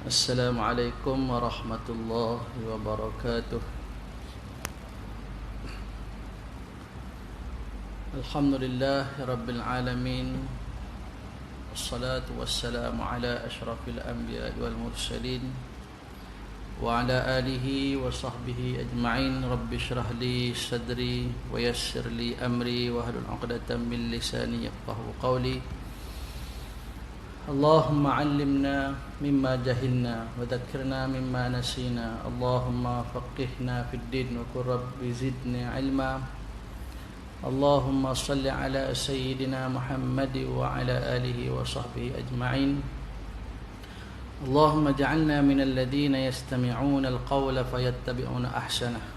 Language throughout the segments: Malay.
Assalamualaikum warahmatullahi wabarakatuh. Alhamdulillahi rabbil alamin. Wassalatu wassalamu ala ashrafil anbiya'i wal mursalin wa ala alihi wa sahbihi ajma'in. Rabbi shrah li sadri wa yassir li amri wa hlul 'uqdatam min lisani yafqahu qawli. Allahumma 'allimna mimma jahilna wa dhakkirna mimma nasina. Allahumma faqihna fid din wa qur rabbi zidni 'ilma. Allahumma salli ala sayyidina Muhammad wa ala alihi wa sahbihi ajma'in. Allahumma ja'alna minal ladhina yastami'una al-qawla fayattabi'una ahsanah.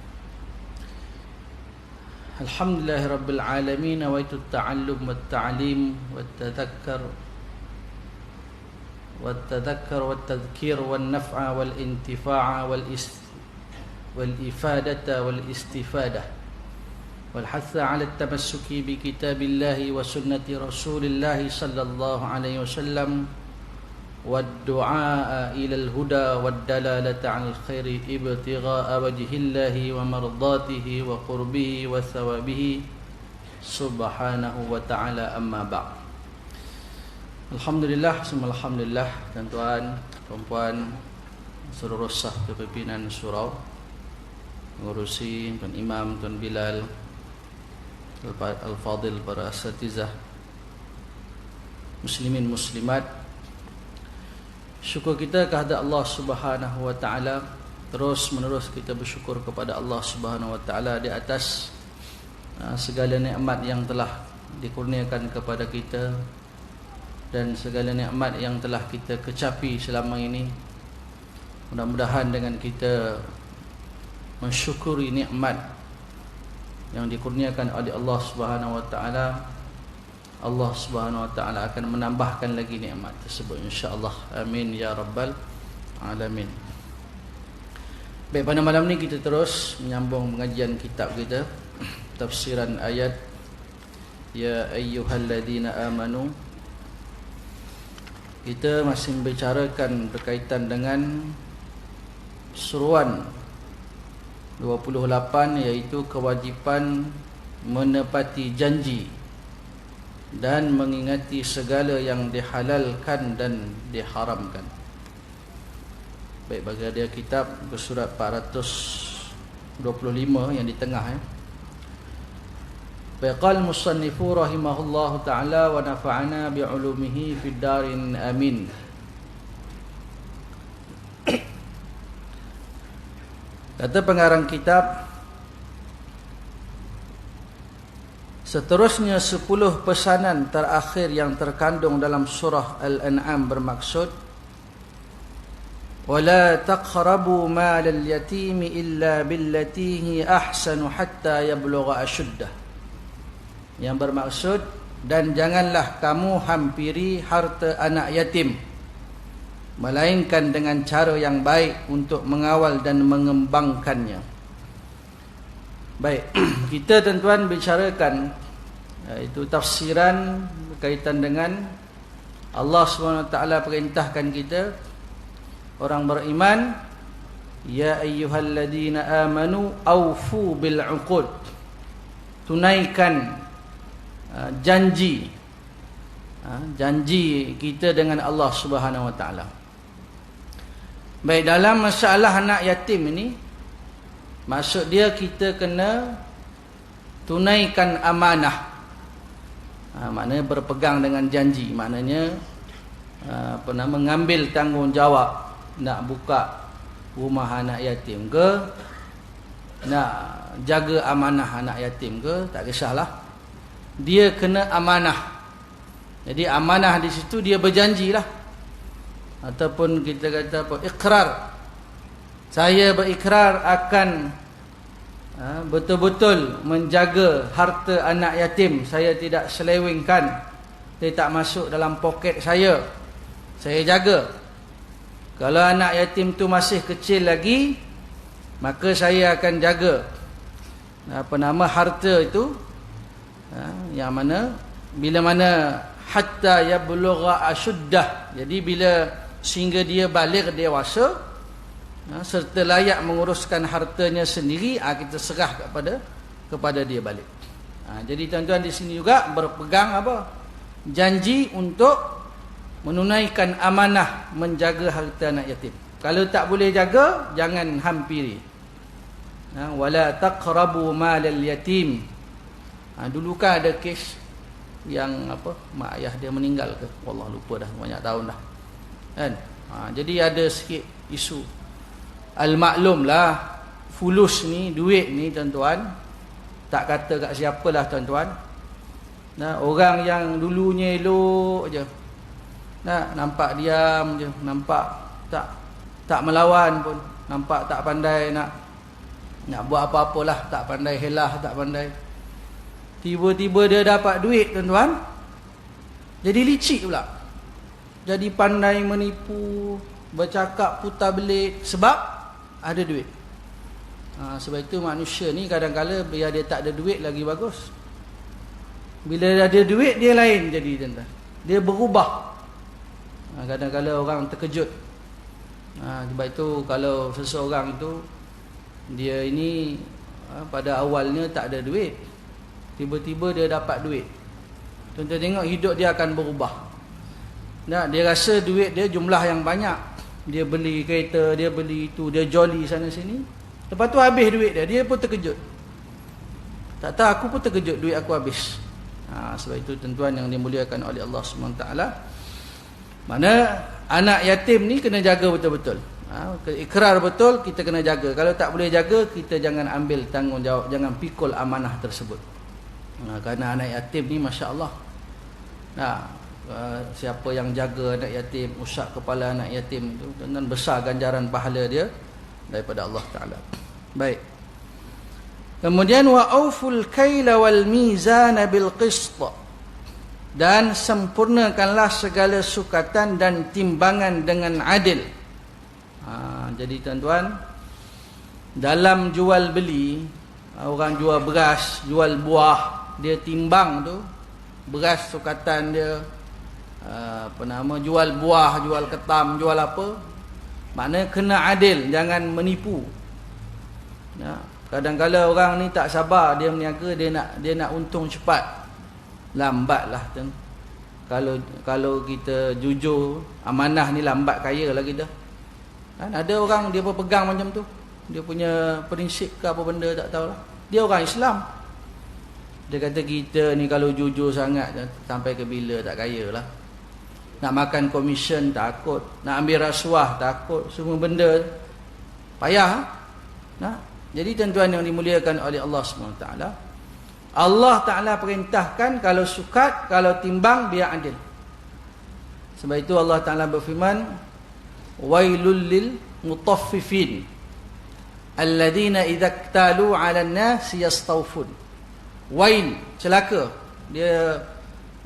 Alhamdulillahi rabbil alamin. Nawaitu at-ta'allum wat-ta'lim wat-tadhakkar والتذكير والنفع والانتفاع والإفادة والاستفادة والحث على التمسك بكتاب الله وسنة رسول الله صلى الله عليه وسلم والدعاء إلى الهدى والدلالة على الخير ابتغاء وجه الله ومرضاته وقربه وثوابه سبحانه وتعالى. أما بعد. Alhamdulillah, semua alhamdulillah, tuan-tuan, perempuan, seluruh sah kepimpinan surau, pengurusi, Tuan Imam, Tuan Bilal, Al-Fadil, para asatizah, muslimin muslimat. Syukur kita kehadrat Allah Subhanahu wa taala. Terus menerus kita bersyukur kepada Allah Subhanahu wa taala di atas segala nikmat yang telah dikurniakan kepada kita dan segala nikmat yang telah kita kecapi selama ini. Mudah-mudahan dengan kita mensyukuri nikmat yang dikurniakan oleh Allah Subhanahu wa taala, Allah Subhanahu wa taala akan menambahkan lagi nikmat tersebut, insya-Allah. Amin ya rabbal alamin. Baik, pada malam ni kita terus menyambung pengajian kitab kita, tafsiran ayat ya ayyuhalladzina amanu. Kita masih membicarakan berkaitan dengan seruan 28, iaitu kewajipan menepati janji dan mengingati segala yang dihalalkan dan diharamkan. Baik, bagi dia kitab bersurat 425 yang di tengah. Qala al-musannifu rahimahullahu ta'ala wa nafa'ana bi'ulumihi fid darin amin. Kata pengarang kitab, seterusnya 10 pesanan terakhir yang terkandung dalam surah Al-An'am bermaksud wala taqrabu malal yatimi illa billati hi ahsanu hatta yablugha ashuddah, yang bermaksud dan janganlah kamu hampiri harta anak yatim melainkan dengan cara yang baik untuk mengawal dan mengembangkannya. Baik, kita tuan-tuan bicarakan itu tafsiran berkaitan dengan Allah SWT perintahkan kita orang beriman, ya ayyuhalladzina amanu aufu bil uqud, tunaikan janji kita dengan Allah Subhanahu wa taala. Baik, dalam masalah anak yatim ini, maksud dia kita kena tunaikan amanah. Maknanya berpegang dengan janji, maknanya mengambil tanggungjawab nak buka rumah anak yatim ke, nak jaga amanah anak yatim ke, tak kisahlah. Dia kena amanah. Jadi amanah di situ dia berjanjilah, ataupun kita kata apa, ikrar. Saya berikrar akan betul-betul menjaga harta anak yatim. Saya tidak selewengkan, dia tak masuk dalam poket saya jaga. Kalau anak yatim tu masih kecil lagi, maka saya akan jaga harta itu, yang mana bila mana hatta yablugha ashuddah. Jadi bila sehingga dia balik dewasa, serta layak menguruskan hartanya sendiri, kita serah kepada dia balik. Jadi tuan-tuan di sini juga berpegang janji untuk menunaikan amanah menjaga harta anak yatim. Kalau tak boleh jaga, jangan hampiri. Wala taqrabu malal yatim. Dulu kan ada kes yang mak ayah dia meninggal ke, wallah lupa dah, banyak tahun dah kan. Jadi ada sikit isu al-maklum lah, fulus ni, duit ni tuan-tuan, tak kata kat siapalah tuan-tuan. Orang yang dulunya elok je, nampak diam je, nampak tak melawan pun, nampak tak pandai nak buat apa-apalah, tak pandai helah, tak pandai. Tiba-tiba dia dapat duit tuan-tuan, jadi licik pula, jadi pandai menipu, bercakap putar belit sebab ada duit. Sebab itu manusia ni kadang-kadang biar dia tak ada duit lagi bagus. Bila dia ada duit dia lain jadi tuan-tuan, dia berubah. Kadang-kadang orang terkejut. Sebab itu kalau seseorang itu dia ini pada awalnya tak ada duit, tiba-tiba dia dapat duit, tuan-tuan tengok hidup dia akan berubah. Dia rasa duit dia jumlah yang banyak, dia beli kereta, dia beli itu, dia joli sana sini. Lepas tu habis duit dia pun terkejut. Tak tahu, aku pun terkejut duit aku habis. Sebab itu tuan-tuan yang dimuliakan oleh Allah SWT, mana anak yatim ni kena jaga betul-betul. Ikrar betul, kita kena jaga. Kalau tak boleh jaga, kita jangan ambil tanggungjawab, jangan pikul amanah tersebut. Kerana anak yatim ni Masya Allah, siapa yang jaga anak yatim, usap kepala anak yatim itu, dan besar ganjaran pahala dia daripada Allah Ta'ala. Baik. Kemudian wa auful kaila wal mizana bil qist, dan sempurnakanlah segala sukatan dan timbangan dengan adil. Jadi tuan-tuan, dalam jual beli, orang jual beras, jual buah, dia timbang tu beras sukatan dia, jual buah, jual ketam, jual apa, maknanya kena adil, jangan menipu. Kadang-kadang orang ni tak sabar, dia meniaga, dia nak untung cepat, lambatlah tu. Kalau kita jujur, amanah ni lambat kaya lah kita. Ada orang dia berpegang macam tu, dia punya prinsip ke apa benda tak tahulah. Dia orang Islam, dia kata kita ni kalau jujur sangat sampai ke bila tak kaya lah. Nak makan komisen takut, nak ambil rasuah takut, semua benda payah. Jadi tuan-tuan yang dimuliakan oleh Allah SWT, Allah Ta'ala perintahkan kalau sukat, kalau timbang biar adil. Sebab itu Allah Ta'ala berfirman, wailul lil mutaffifin alladhina idza iktalu 'alan nas yastawfun. Wail, celaka. Dia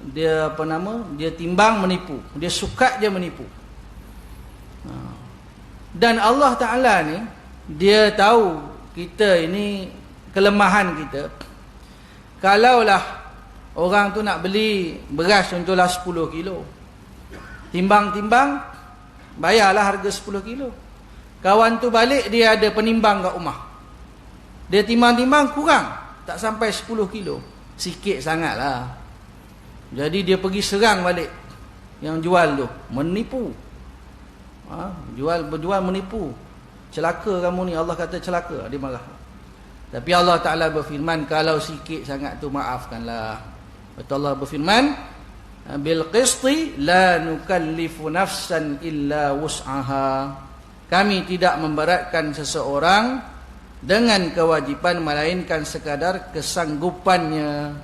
dia timbang menipu, dia sukat je menipu. Dan Allah Ta'ala ni dia tahu kita ini kelemahan kita. Kalaulah orang tu nak beli beras contohlah 10 kilo, timbang-timbang, bayarlah harga 10 kilo. Kawan tu balik, dia ada penimbang kat rumah, dia timbang-timbang kurang, tak sampai 10 kilo, sikit sangat lah. Jadi dia pergi serang balik yang jual tu, menipu. Berjual menipu. Celaka kamu ni, Allah kata celaka, dia marah. Tapi Allah Ta'ala berfirman, kalau sikit sangat tu maafkanlah. Betul, Allah berfirman, bil qisti la nukallifu nafsan illa wus'aha. Kami tidak memberatkan seseorang dengan kewajipan melainkan sekadar kesanggupannya.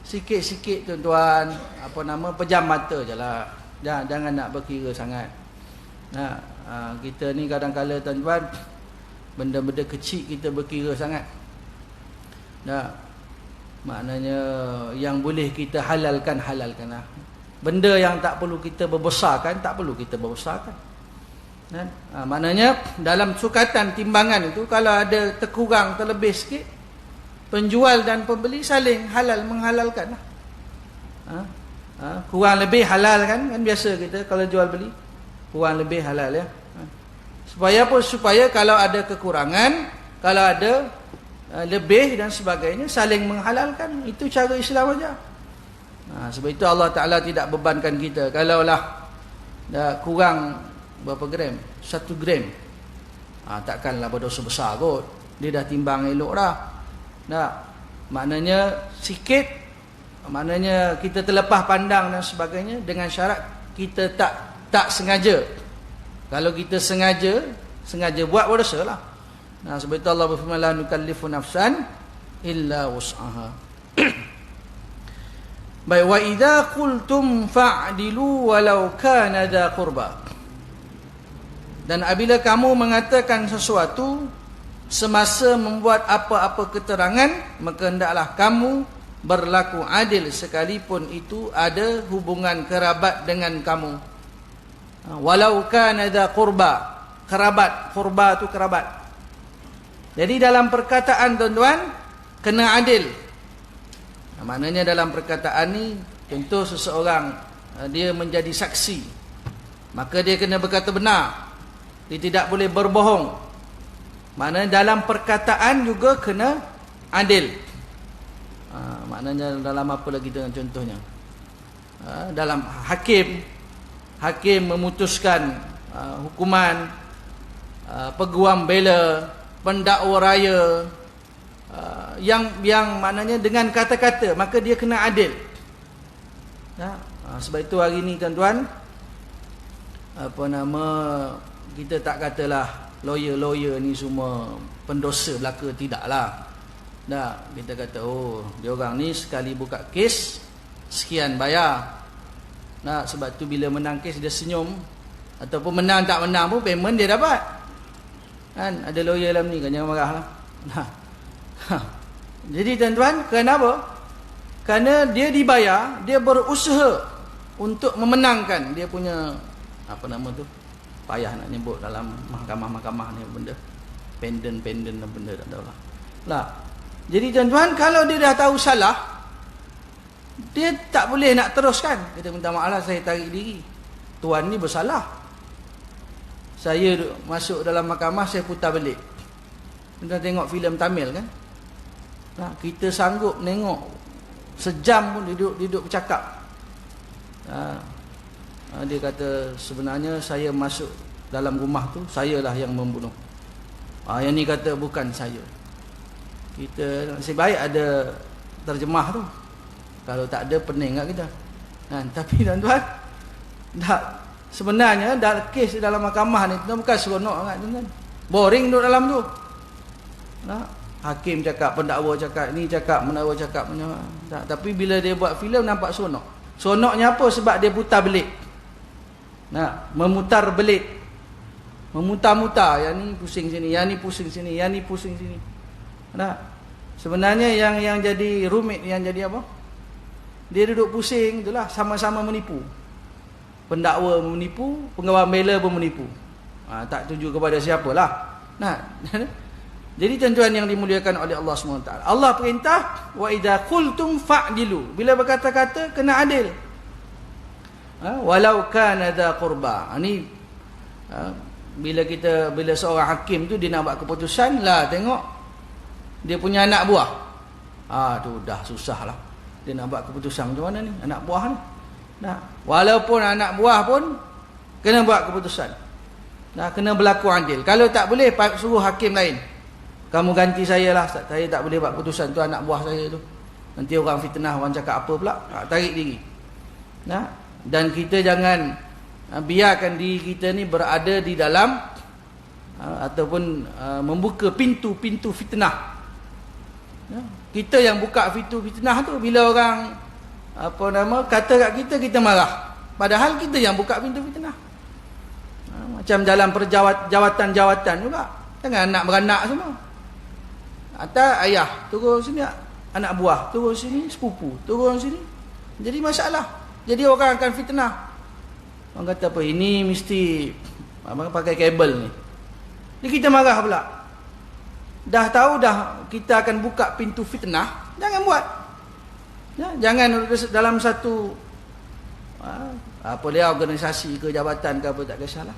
Sikit-sikit tuan-tuan, pejam mata je lah. Jangan nak berkira sangat. Kita ni kadang-kadang tuan-tuan, benda-benda kecil kita berkira sangat. Maknanya yang boleh kita halalkan, halalkan lah. Benda yang tak perlu kita berbesarkan, tak perlu kita berbesarkan. Maknanya dalam sukatan timbangan itu, kalau ada terkurang, terlebih sikit, penjual dan pembeli saling halal menghalalkan lah. Kurang lebih halal kan biasa kita kalau jual beli. kurang lebih halal ya. Supaya apa? Supaya kalau ada kekurangan, kalau ada lebih dan sebagainya, saling menghalalkan. Itu cara Islam aja. Sebab itu Allah Ta'ala tidak bebankan kita. Kalaulah dah kurang berapa gram? 1 gram. Takkanlah berdosa besar kot. Dia dah timbang elok dah. Maknanya sikit, maknanya kita terlepas pandang dan sebagainya, dengan syarat kita tak sengaja. Kalau kita sengaja buat berdosa lah. Sebab itu Allah berfirman, la nukallifu nafsan illa wus'aha. Baik, wa idza qultum fa'dilu walau kana dza qurba. Dan apabila kamu mengatakan sesuatu semasa membuat apa-apa keterangan, maka hendaklah kamu berlaku adil sekalipun itu ada hubungan kerabat dengan kamu. Walau kana dza qurba. Kerabat, qurba itu kerabat. Jadi dalam perkataan tuan-tuan kena adil. Maknanya dalam perkataan ni, contoh seseorang dia menjadi saksi, maka dia kena berkata benar. Dia tidak boleh berbohong. Maknanya dalam perkataan juga kena adil. Maknanya dalam apa lagi dengan contohnya? Dalam hakim memutuskan hukuman, peguam bela, pendakwa raya, yang maknanya dengan kata-kata, maka dia kena adil. Sebab itu hari ni tuan-tuan, kita tak katalah lawyer ni semua pendosa belaka, tidaklah. Kita kata dia orang ni sekali buka kes sekian bayar. Sebab tu bila menang kes dia senyum, ataupun menang tak menang pun payment dia dapat. Kan ada lawyer dalam ni kan, jangan marahlah. Jadi tuan-tuan, kenapa? Kerana dia dibayar, dia berusaha untuk memenangkan dia punya payah nak nyebut dalam mahkamah-mahkamah ni benda. Pendant dan benda tak tahulah. Jadi tuan-tuan, kalau dia dah tahu salah, dia tak boleh nak teruskan. Kita minta maaf lah, saya tarik diri. Tuan ni bersalah. Saya masuk dalam mahkamah, saya putar balik. Kita tengok filem Tamil kan. Kita sanggup tengok sejam pun duduk bercakap. Dia kata sebenarnya saya masuk dalam rumah tu, sayalah yang membunuh. Yang ni kata bukan saya. Kita nasib baik ada terjemah tu. Kalau tak ada pening kat kita. Tapi tuan-tuan, sebenarnya dalam kes dalam mahkamah ni bukan seronok sangat tuan-tuan. Boring duduk dalam tu. Hakim cakap, pendakwa cakap, ni cakap, mendakwa cakap. Tapi bila dia buat filem nampak seronok. Seronoknya apa? Sebab dia putar belit. Memutar belit. Memutar-mutar. Yang ni pusing sini, yang ni pusing sini, yang ni pusing sini. Sebenarnya yang jadi rumit, yang jadi apa? Dia duduk pusing itulah, sama-sama menipu. Pendakwa menipu, pengawal bela pun menipu. Tak tuju kepada siapalah. Jadi tuan-tuan yang dimuliakan oleh Allah SWT, Allah perintah wa idza qultum fa'dilu. Bila berkata-kata kena adil. Walau kana dza qurba. Bila seorang hakim tu dia nak buat keputusan, tengok dia punya anak buah. Tu dah susah lah. Dia nak buat keputusan macam mana ni anak buah ni. Walaupun anak buah pun kena buat keputusan. Kena berlaku adil. Kalau tak boleh, suruh hakim lain. Kamu ganti saya lah, saya tak boleh buat keputusan tu, anak buah saya tu. Nanti orang fitnah, orang cakap apa pula, tarik diri. Dan kita jangan biarkan diri kita ni berada di dalam ataupun membuka pintu-pintu fitnah. Kita yang buka pintu fitnah tu, bila orang kata kat kita, kita marah. Padahal kita yang buka pintu fitnah. Macam dalam jawatan-jawatan juga. Jangan anak beranak semua. Atau ayah turun sini, anak buah turun sini, sepupu turun sini. Jadi masalah. Jadi orang akan fitnah. Orang kata apa, ini mesti pakai kabel ni. Jadi kita marah pula. Dah tahu dah kita akan buka pintu fitnah, jangan buat. Jangan dalam satu apa dia organisasi ke jabatan ke apa, tak kisahlah.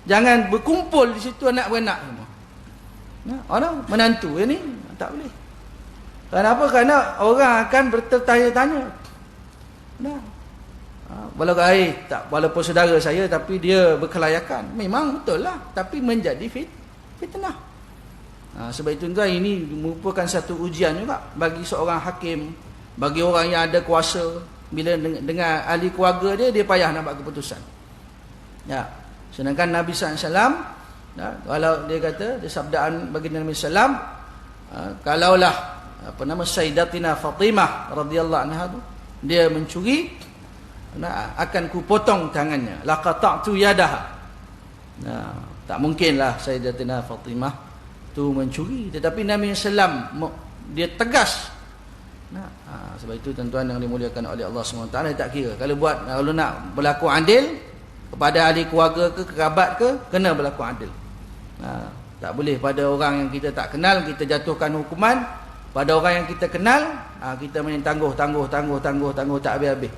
Jangan berkumpul di situ anak beranak semua. Orang menantu ni tak boleh. Kenapa? Kerana orang akan bertanya-tanya. Walaupun saudara saya tapi dia berkelayakan. Memang betul lah, tapi menjadi fitnah. Sebab itu tuan, ini merupakan satu ujian juga bagi seorang hakim, bagi orang yang ada kuasa. Bila dengan ahli keluarga dia payah nak buat keputusan. Sedangkan Nabi SAW, kalau dia kata, dia sabdaan bagi Nabi SAW, kalaulah Sayyidatina Fatimah radhiyallahu anha tu, dia mencuri, akan ku potong tangannya, laqata'tu yadaha. Tak mungkinlah Sayyidatina Fatimah tu mencuri, tetapi Nabi SAW dia tegas. Sebab itu tuan-tuan yang dimuliakan oleh Allah SWT, tak kira kalau nak berlaku adil kepada ahli keluarga ke kerabat ke, kena berlaku adil. Tak boleh pada orang yang kita tak kenal kita jatuhkan hukuman, pada orang yang kita kenal kita main tangguh tak habis-habis.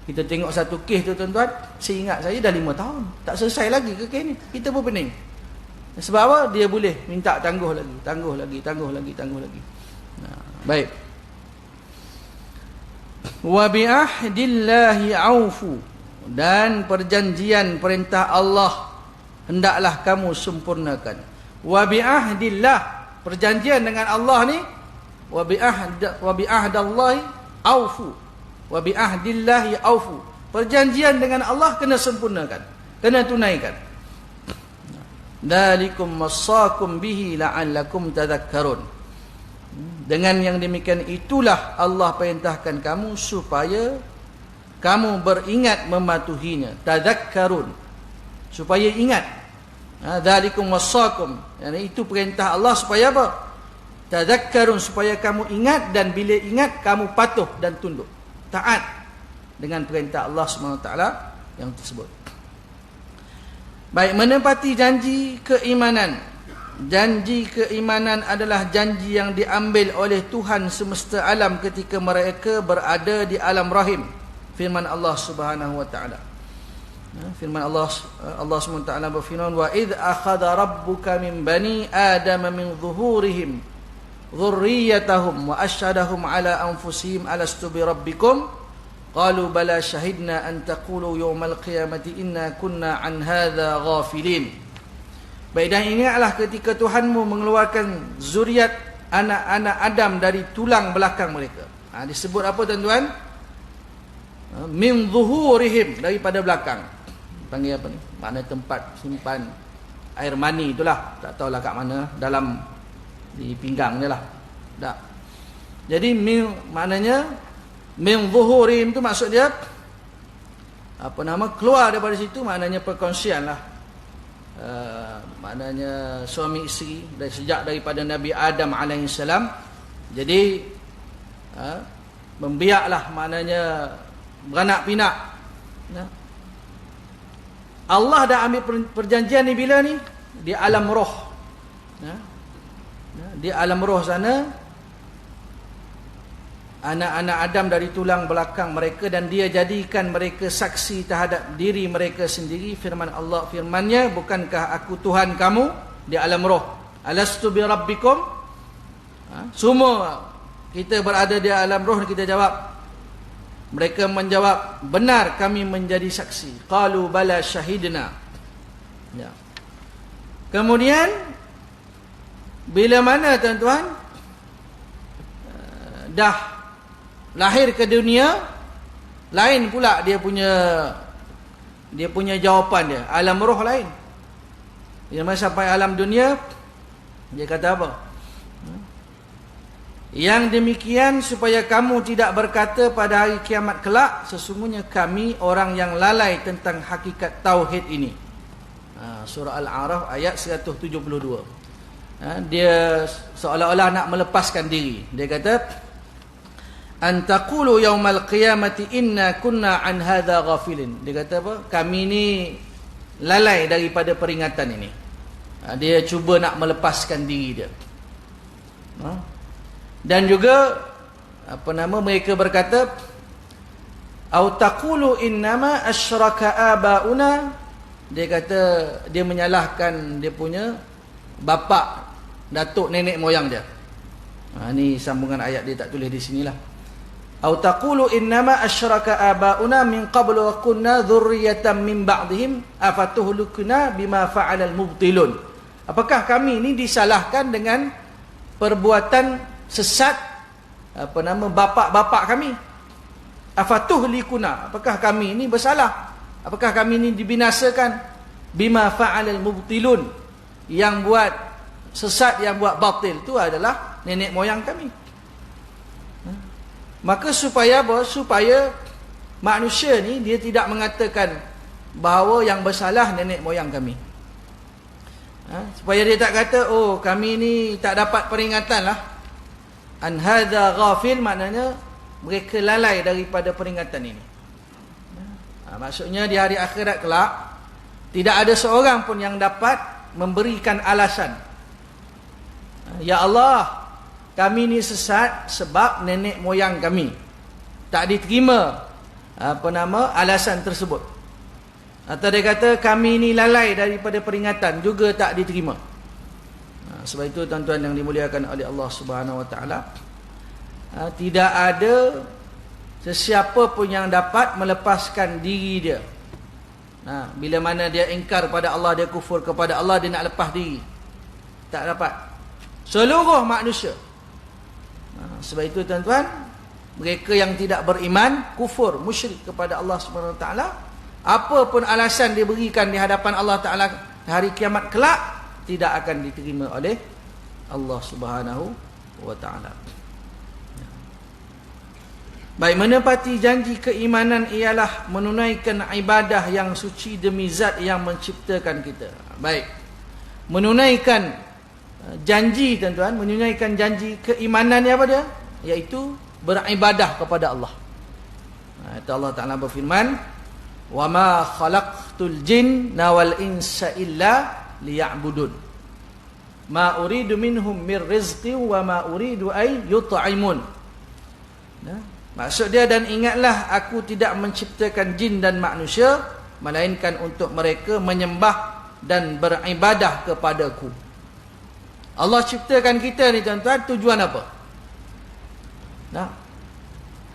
Kita tengok satu kes tu tuan-tuan, seingat saya dah 5 tahun tak selesai lagi ke kes ni, kita pun pening. Sebab apa? Dia boleh minta tangguh lagi. Baik. Wa bi ahdillahi aufu, dan perjanjian perintah Allah hendaklah kamu sempurnakan. Wa bi ahdillah, perjanjian dengan Allah ni, wa bi ahdallahi aufu, wa bi ahdillahi aufu, perjanjian dengan Allah kena sempurnakan, kena tunaikan. Dzalikum wasaqum bihi la'allakum tadhakkarun. Dengan yang demikian itulah Allah perintahkan kamu supaya kamu beringat mematuhinya. Tadhakkarun, supaya ingat. Dzalikum wasaqum, yani itu perintah Allah supaya apa? Tadhakkarun, supaya kamu ingat, dan bila ingat kamu patuh dan tunduk, taat dengan perintah Allah SWT yang tersebut. Baik, menepati janji keimanan. Janji keimanan adalah janji yang diambil oleh Tuhan semesta alam ketika mereka berada di alam rahim. Firman Allah Subhanahu wa taala. Firman Allah SWT berfirman, wa idh akhadha rabbuka min bani adama min zuhurihim dhurriyyatahum wa asyhadahum ala anfusihim alastu bi rabbikum qalu bala syahidna an taqulu yawmal qiyamati inna kunna an hadza ghafilin. Baik, dan ingatlah ketika Tuhanmu mengeluarkan zuriat anak-anak Adam dari tulang belakang mereka. Disebut apa tuan-tuan? Min zuhurihim, daripada belakang. Panggil apa ni? Mana tempat simpan air mani itulah. Tak tahulah kat mana, dalam di pinggang je lah. Tak. Jadi maknanya min zuhurihim tu maksud dia keluar daripada situ, maknanya perkongsian lah. Maknanya suami isteri sejak daripada Nabi Adam alaihissalam. Jadi membiaklah, maknanya beranak pinak. Allah dah ambil perjanjian ni bila ni? Di alam roh. Di alam roh sana, anak-anak Adam dari tulang belakang mereka, dan dia jadikan mereka saksi terhadap diri mereka sendiri. Firman Allah, firmannya, bukankah aku Tuhan kamu di alam roh? Alastu bi rabbikum? Semua kita berada di alam roh, kita jawab. Mereka menjawab, benar kami menjadi saksi. Qalu bala syahidna. Kemudian bila mana tuan-tuan dah lahir ke dunia, lain pula dia punya jawapan dia. Alam roh lain. Bila sampai alam dunia, dia kata apa? Yang demikian supaya kamu tidak berkata pada hari kiamat kelak, sesungguhnya kami orang yang lalai tentang hakikat tauhid ini. Surah Al-A'raf ayat 172. Dia seolah-olah nak melepaskan diri. Dia kata, an taqulu yaumal qiyamati inna kunna an hadza ghafilin. Dia kata apa? Kami ni lalai daripada peringatan ini. Dia cuba nak melepaskan diri dia. Dan juga mereka berkata, Au taqulu innama asyraka abauna, dia kata dia menyalahkan dia punya bapa, datuk, nenek moyang dia. Ni sambungan ayat dia tak tulis di sinilah. Au taqulu innama asyraka abauna min qablu wa kunna dzurriyyatan min ba'dihim afatuhlikuna bima fa'alal mubtilun. Apakah kami ini disalahkan dengan perbuatan sesat bapa-bapa kami? Afatuhlikuna, apakah kami ini bersalah? Apakah kami ini dibinasakan? Bima fa'alal mubtilun, yang buat sesat, yang buat batil itu adalah nenek moyang kami. Maka supaya apa? Supaya manusia ni dia tidak mengatakan bahawa yang bersalah nenek moyang kami. Supaya dia tak kata, oh kami ni tak dapat peringatan lah. An hadza ghafil, maknanya mereka lalai daripada peringatan ini. Maksudnya di hari akhirat kelak tidak ada seorang pun yang dapat memberikan alasan. Ya Allah, kami ni sesat sebab nenek moyang kami. Tak diterima alasan tersebut. Atau dia kata kami ni lalai daripada peringatan, juga tak diterima. Sebab itu tuan-tuan yang dimuliakan oleh Allah Subhanahu Wa Taala, tidak ada sesiapa pun yang dapat melepaskan diri dia. Bila mana dia ingkar pada Allah, dia kufur kepada Allah, dia nak lepas diri, tak dapat. Seluruh manusia. Sebab itu tuan-tuan, mereka yang tidak beriman, kufur, musyrik kepada Allah Subhanahu Wa Taala, apa pun alasan dia berikan di hadapan Allah Taala hari kiamat kelak, tidak akan diterima oleh Allah Subhanahu Wa Taala. Baik, menepati janji keimanan ialah menunaikan ibadah yang suci demi zat yang menciptakan kita. Baik, menunaikan janji tuan-tuan, menunaikan janji keimanan ni apa dia? Iaitu beribadah kepada Allah. Itu Allah Ta'ala berfirman, wa ma khalaqtul jinna wal insa illa liya'budun ma uridu minhum mir rizqin wa ma uridu ay yut'imun. Maksud dia, dan ingatlah aku tidak menciptakan jin dan manusia melainkan untuk mereka menyembah dan beribadah kepadaku. Allah ciptakan kita ni tuan-tuan, tujuan apa?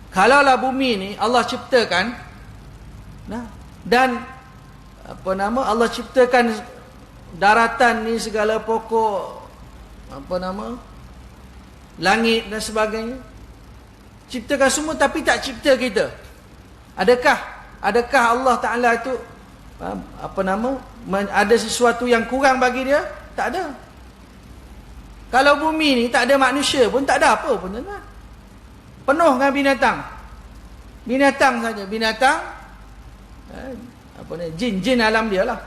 Kalaulah bumi ni Allah ciptakan, dan Allah ciptakan daratan ni, segala pokok, langit dan sebagainya, ciptakan semua, tapi tak cipta kita. Adakah Allah Ta'ala itu ada sesuatu yang kurang bagi dia? Tak ada. Kalau bumi ni tak ada manusia pun, tak ada apa pun, tuan-tuan. Penuh dengan binatang. Binatang saja, binatang, jin alam dia lah.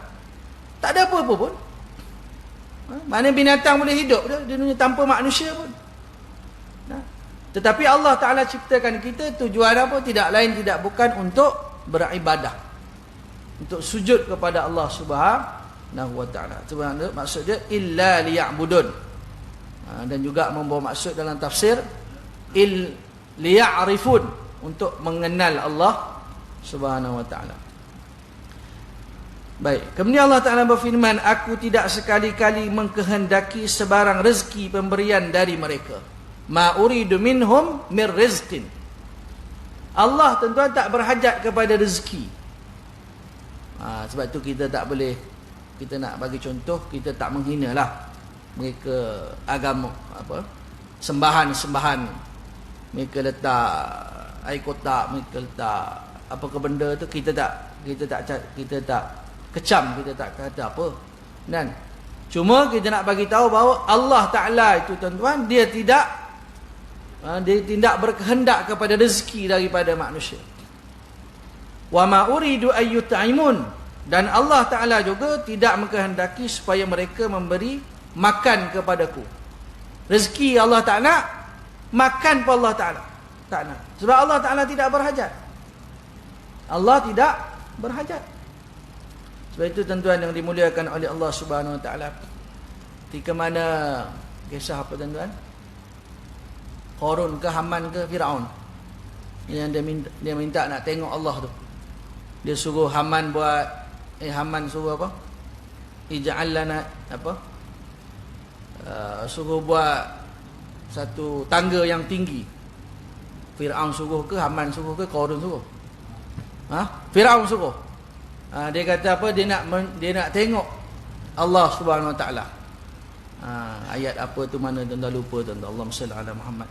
Tak ada apa-apa pun. Mana binatang boleh hidup dia dunia tanpa manusia pun. Tetapi Allah Ta'ala ciptakan kita, tujuan apa? Tidak lain tidak bukan untuk beribadah, untuk sujud kepada Allah Subhanahu Wa Ta'ala. Itu maksud dia illa liya'budun. Dan juga membawa maksud dalam tafsir liya'rifun, untuk mengenal Allah Subhanahu Wa Ta'ala. Baik, kemudian Allah Ta'ala berfirman, aku tidak sekali-kali mengkehendaki sebarang rezeki pemberian dari mereka. Ma uridu minhum mir rizqin. Allah tuan-tuan tak berhajat kepada rezeki. Sebab tu kita tak boleh, kita nak bagi contoh, kita tak menghinalah mereka agama, sembahan-sembahan. Mereka letak air kotak, mereka letak apa ke benda tu, kita tak kecam, kita tak kata apa. Dan cuma kita nak bagi tahu bahawa Allah Ta'ala itu tuan-tuan, dia tidak berkehendak kepada rezeki daripada manusia. Wa ma uridu ayyut'imun, dan Allah Ta'ala juga tidak mengkehendaki supaya mereka memberi makan kepadaku. Rezeki Allah Ta'ala, makan pun Allah Ta'ala tak nak. Sebab Allah Ta'ala tidak berhajat. Allah tidak berhajat. Sebab itu tuan-tuan yang dimuliakan oleh Allah Subhanahu Wa Ta'ala, ketika mana kisah apa tuan-tuan? Qarun ke Haman ke Firaun? Yang dia minta nak tengok Allah tu. Dia suruh Haman buat Haman suruh apa? Ij'al lana apa? Suruh buat satu tangga yang tinggi. Firaun suruh ke, Haman suruh ke, Qarun suruh? Firaun suruh. Dia kata apa? Dia nak tengok Allah Subhanahu Wa Taala. Ayat apa tu mana tuan-tuan lupa tuan-tuan. Allahumma salli ala Muhammad.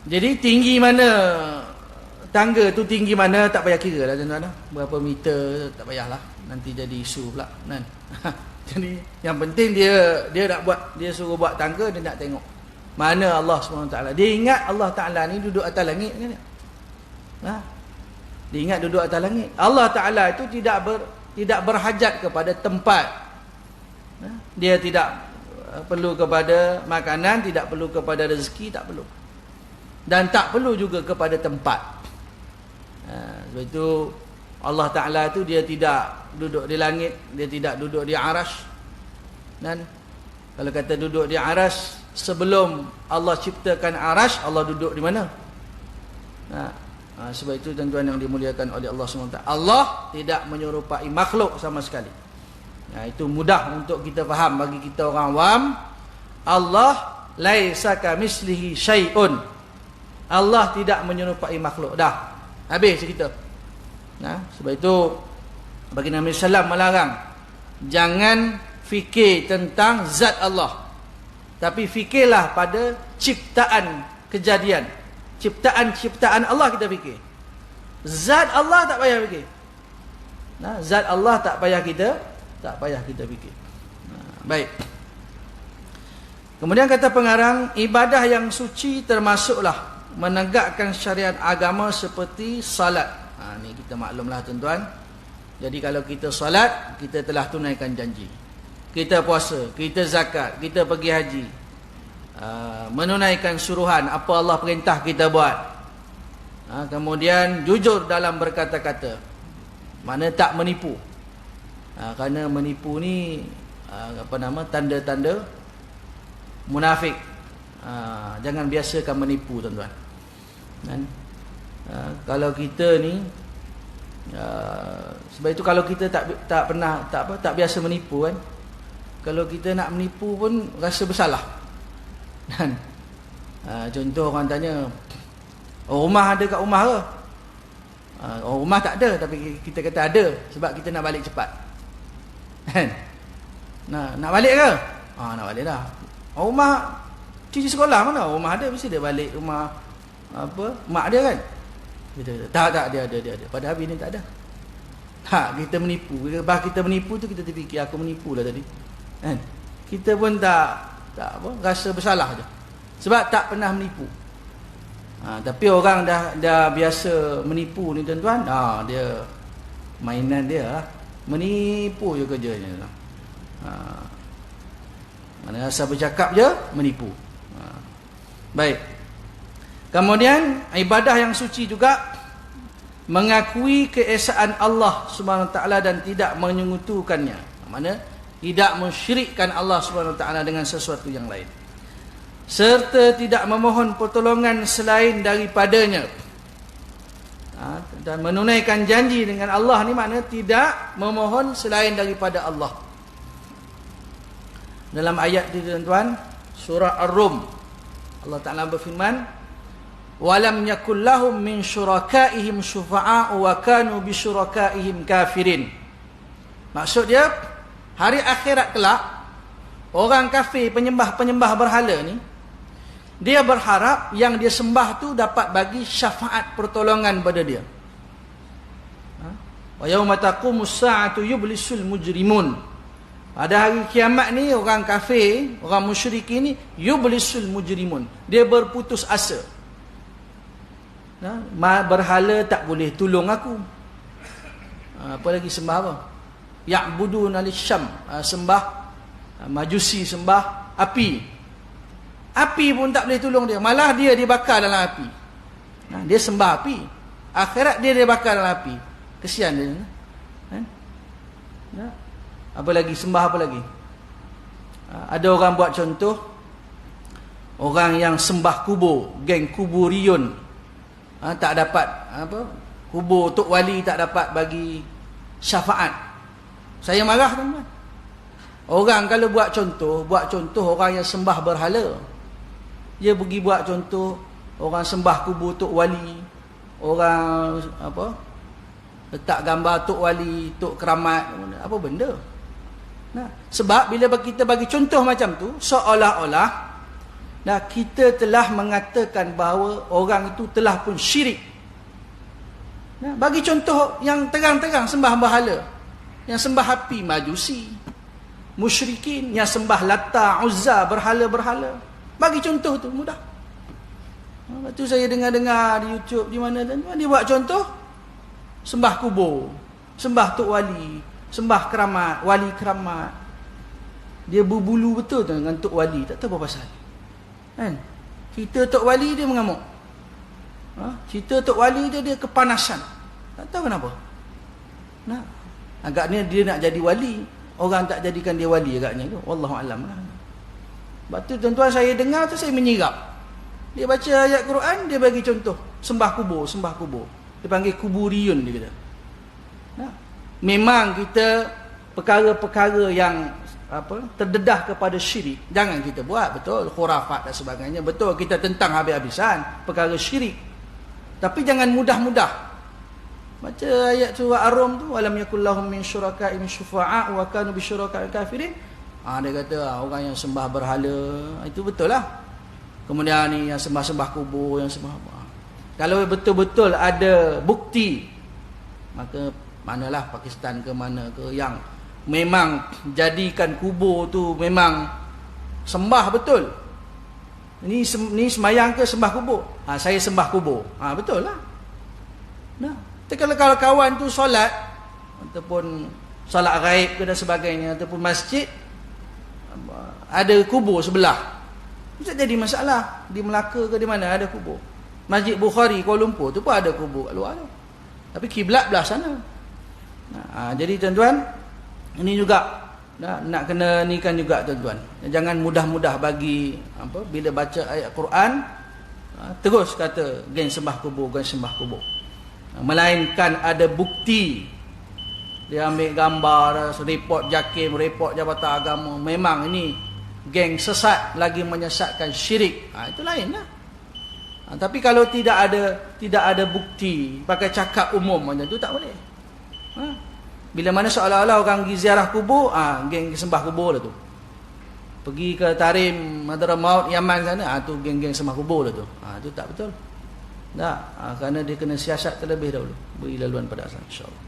Jadi tinggi mana tangga tu, tinggi mana tak payah kira lah tuan-tuan. Berapa meter tak payahlah, nanti jadi isu pula kan. Jadi yang penting dia nak buat, dia suruh buat tangga, dia nak tengok mana Allah SWT. Dia ingat Allah Ta'ala ni duduk atas langit kan? Dia ingat duduk atas langit. Allah Ta'ala itu tidak berhajat kepada tempat. Dia tidak perlu kepada makanan, tidak perlu kepada rezeki, tak perlu. Dan tak perlu juga kepada tempat. Sebab itu Allah Ta'ala itu dia tidak duduk di langit, dia tidak duduk di arash. Dan kalau kata duduk di arash, sebelum Allah ciptakan arash, Allah duduk di mana? Sebab itu tuan-tuan yang dimuliakan oleh Allah SWT, Allah tidak menyerupai makhluk sama sekali. Itu mudah untuk kita faham bagi kita orang awam. Allah laisa kamislihi syai'un. Allah tidak menyerupai makhluk. Dah habis cerita. Sebab itu bagi Nabi Sallam melarang, jangan fikir tentang zat Allah, tapi fikirlah pada ciptaan kejadian. Ciptaan Allah kita fikir. Zat Allah tak payah fikir. Zat Allah tak payah kita fikir. Baik. Kemudian kata pengarang, ibadah yang suci termasuklah menegakkan syariat agama seperti salat. Ni kita maklumlah tuan-tuan. Jadi kalau kita salat, kita telah tunaikan janji. Kita puasa, kita zakat, kita pergi haji, menunaikan suruhan apa Allah perintah kita buat. Kemudian jujur dalam berkata-kata, mana tak menipu. Kerana menipu ni tanda-tanda munafik. Jangan biasakan menipu tuan-tuan. Kalau kita ni sebab itu kalau kita tak biasa menipu kan, kalau kita nak menipu pun rasa bersalah kan. Contoh orang tanya, rumah ada kat rumah ke? Rumah tak ada, tapi kita kata ada sebab kita nak balik cepat kan. Nak balik ke? Nak balik dah. Rumah cuci sekolah mana? Rumah ada, mesti dia balik rumah mak dia kan. Tak dia ada. Padahal bini tak ada. Kita menipu. Lepas kita menipu tu kita terfikir aku menipu lah tadi kan. Kita pun tak rasa bersalah je sebab tak pernah menipu. Tapi orang dah biasa menipu ni tuan-tuan, dia mainan dia lah. Menipu je kerjanya. Mana asal bercakap je menipu. Baik. Kemudian ibadah yang suci juga mengakui keesaan Allah Subhanahu Wa Taala dan tidak menyekutukannya. Mana tidak mensyirikkan Allah Subhanahu Wa Taala dengan sesuatu yang lain, serta tidak memohon pertolongan selain daripadanya. Dan menunaikan janji dengan Allah ni makna tidak memohon selain daripada Allah. Dalam ayat itu tuan-tuan, surah Ar-Rum, Allah Ta'ala berfirman, walam yakul lahum min syurakaihim syufa'a'u wa kanu bi syurakaihim kafirin. Maksud dia, hari akhirat kelak, orang kafir penyembah berhala ni, dia berharap yang dia sembah tu dapat bagi syafaat pertolongan pada dia. Wa yauma taqumus sa'atu yublisul mujrimun. Pada hari kiamat ni orang kafir, orang musyrikin ni yublisul mujrimun. Dia berputus asa. Berhala tak boleh tolong aku. Apa lagi sembah apa? Ya'budun al-syam, sembah majusi, sembah api. Api pun tak boleh tolong dia, malah dia dibakar dalam api. Dia sembah api, akhirat dia dibakar dalam api. Kesian dia. Apa lagi sembah apa lagi? Ada orang buat contoh, orang yang sembah kubur, geng kuburiyun. tak dapat kubur Tok Wali tak dapat bagi syafaat. Saya marah tuan-tuan. Orang kalau buat contoh orang yang sembah berhala. Dia pergi buat contoh orang sembah kubur Tok Wali, orang letak gambar Tok Wali, Tok Keramat, apa benda. Nah, sebab bila kita bagi contoh macam tu, seolah-olah kita telah mengatakan bahawa orang itu telah pun syirik. Nah, bagi contoh yang terang-terang sembah berhala, yang sembah api Majusi, musyrikin yang sembah Lata, Uzza, berhala-berhala. Bagi contoh tu mudah. Lepas tu saya dengar-dengar di YouTube di mana dia buat contoh sembah kubur, sembah Tok Wali, sembah keramat, wali keramat. Dia berbulu betul tu dengan Tok Wali, tak tahu apa pasal. Kan? Cerita Tok Wali dia mengamuk. Cerita Tok Wali dia kepanasan. Tak tahu kenapa. Nah, agaknya dia nak jadi wali, orang tak jadikan dia wali agaknya tu. Wallahu alam lah. Sebab tu tuan-tuan saya dengar tu saya menyirap. Dia baca ayat Quran, dia bagi contoh sembah kubur, sembah kubur. Dia panggil kuburiyun dia kata. Nah, memang kita perkara-perkara yang terdedah kepada syirik jangan kita buat, betul, khurafat dan sebagainya, betul kita tentang habis-habisan perkara syirik, tapi jangan mudah-mudah. Baca ayat surah Ar-Rum tu, walam yakul lahum min syuraka'i min syufa'a wa kanu bi syuraka'i kafirin. Dia kata orang yang sembah berhala itu betul lah. Kemudian ni yang sembah-sembah kubur, yang sembah kalau betul-betul ada bukti, maka manalah Pakistan ke mana ke yang memang jadikan kubur tu memang sembah betul. Ni semayang ke sembah kubur? Saya sembah kubur. Betul lah. Nah, kalau kawan tu solat ataupun solat ghaib ke dan sebagainya, ataupun masjid ada kubur sebelah, tak jadi masalah. Di Melaka ke di mana ada kubur. Masjid Bukhari Kuala Lumpur tu pun ada kubur kat luar tu, tapi kiblat belah sana. Jadi tuan-tuan, ini juga nak kena ni kan juga tuan-tuan. Jangan mudah-mudah bagi bila baca ayat Quran terus kata geng sembah kubur, geng sembah kubur. Melainkan ada bukti. Dia ambil gambar, report JAKIM, report Jabatan Agama, memang ini geng sesat lagi menyesatkan syirik. Itu lain lah. Tapi kalau tidak ada bukti, pakai cakap umum macam tu tak boleh. Bila mana seolah-olah orang pergi ziarah kubur, geng sembah kubur lah tu. Pergi ke Tarim, Madara Maut, Yaman sana, tu geng-geng sembah kubur lah tu. Tu tak betul. Tak, kerana dia kena siasat terlebih dahulu. Beri laluan pada asal, insyaAllah.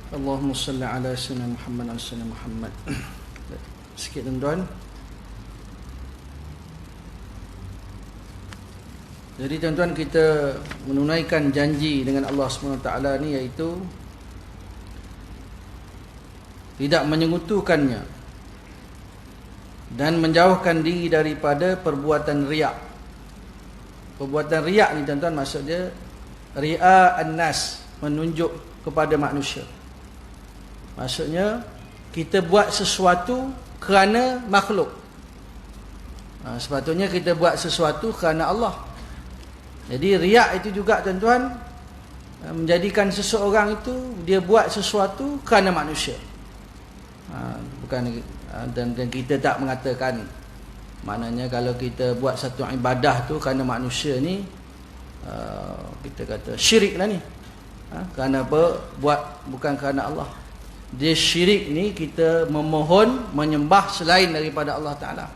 Allahumma salli ala sayyidina Muhammad wa sayyidina Muhammad. Sikit tuan-tuan. Jadi tuan-tuan, kita menunaikan janji dengan Allah SWT ni, iaitu tidak menyekutukannya dan menjauhkan diri daripada perbuatan riak. Perbuatan riak ni tuan-tuan, maksud dia ria'an nas, menunjuk kepada manusia. Maksudnya kita buat sesuatu kerana makhluk. Sepatutnya kita buat sesuatu kerana Allah. Jadi riak itu juga tuan-tuan, menjadikan seseorang itu dia buat sesuatu kerana manusia. Bukan, dan kita tak mengatakan, maknanya kalau kita buat satu ibadah tu kerana manusia ni, kita kata syirik lah ni. Kerana apa? Buat bukan kerana Allah. Dia syirik ni kita memohon, menyembah selain daripada Allah Ta'ala.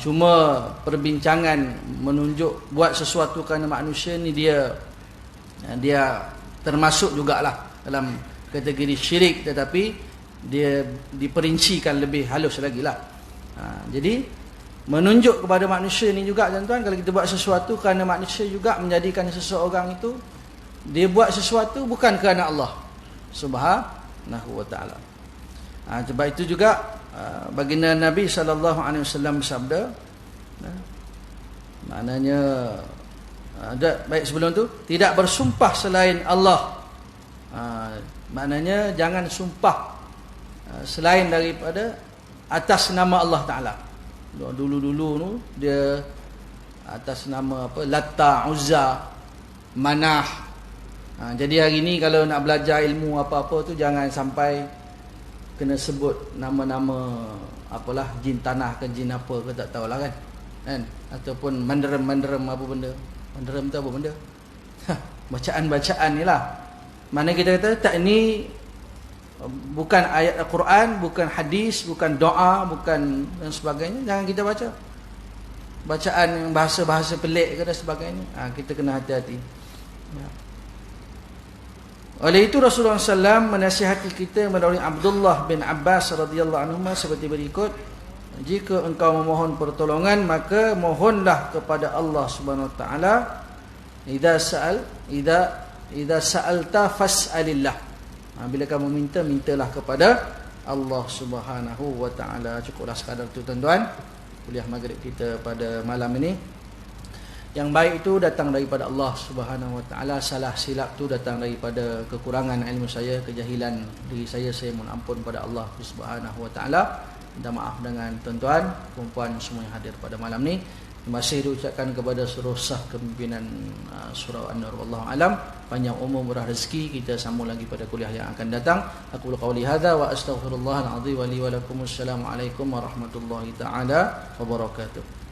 Cuma perbincangan menunjuk buat sesuatu kerana manusia ni, dia termasuk jugalah dalam kategori syirik, tetapi dia diperincikan lebih halus lagi lah. Jadi menunjuk kepada manusia ni juga tuan-tuan, kalau kita buat sesuatu kerana manusia juga menjadikan seseorang itu dia buat sesuatu bukan kerana Allah Subhanahu wa ta'ala. Sebab itu juga baginda Nabi SAW bersabda, maknanya baik sebelum tu, tidak bersumpah selain Allah. Maknanya jangan sumpah selain daripada atas nama Allah Ta'ala. Dulu-dulu tu dia atas nama apa, Latta, Uzza, Manah. Jadi hari ni kalau nak belajar ilmu apa-apa tu, jangan sampai kena sebut nama-nama apalah, jin tanah ke jin apa ke, tak tahulah kan. Ataupun manderem apa benda. Manderem tu apa benda? Bacaan-bacaan ni lah. Mana kita kata tak, ni bukan ayat Al-Quran, bukan hadis, bukan doa, bukan dan sebagainya. Jangan kita baca bacaan bahasa-bahasa pelik ke dan sebagainya. Kita kena hati-hati. Oleh itu Rasulullah SAW menasihati kita melalui Abdullah bin Abbas radhiyallahu anhu seperti berikut: jika engkau memohon pertolongan, maka mohonlah kepada Allah Subhanahu wa taala. Idza sa'alta fas'alillah. Bila kamu minta, mintalah kepada Allah Subhanahu wa taala. Cukuplah sekadar itu tuan-tuan kuliah maghrib kita pada malam ini. Yang baik itu datang daripada Allah Subhanahu wa taala, salah silap tu datang daripada kekurangan ilmu saya, kejahilan diri saya mohon ampun pada Allah Subhanahu wa taala. Minta maaf dengan tuan-tuan, puan-puan semua yang hadir pada malam ni. Terima kasih diucapkan kepada seluruh sah kepimpinan surau An-Nur. Wallahu alam. Panjang umur, murah rezeki. Kita sambung lagi pada kuliah yang akan datang. Aku qauli hadza wa astaghfirullahal azim wa li wa lakum. Assalamualaikum warahmatullahi taala wabarakatuh.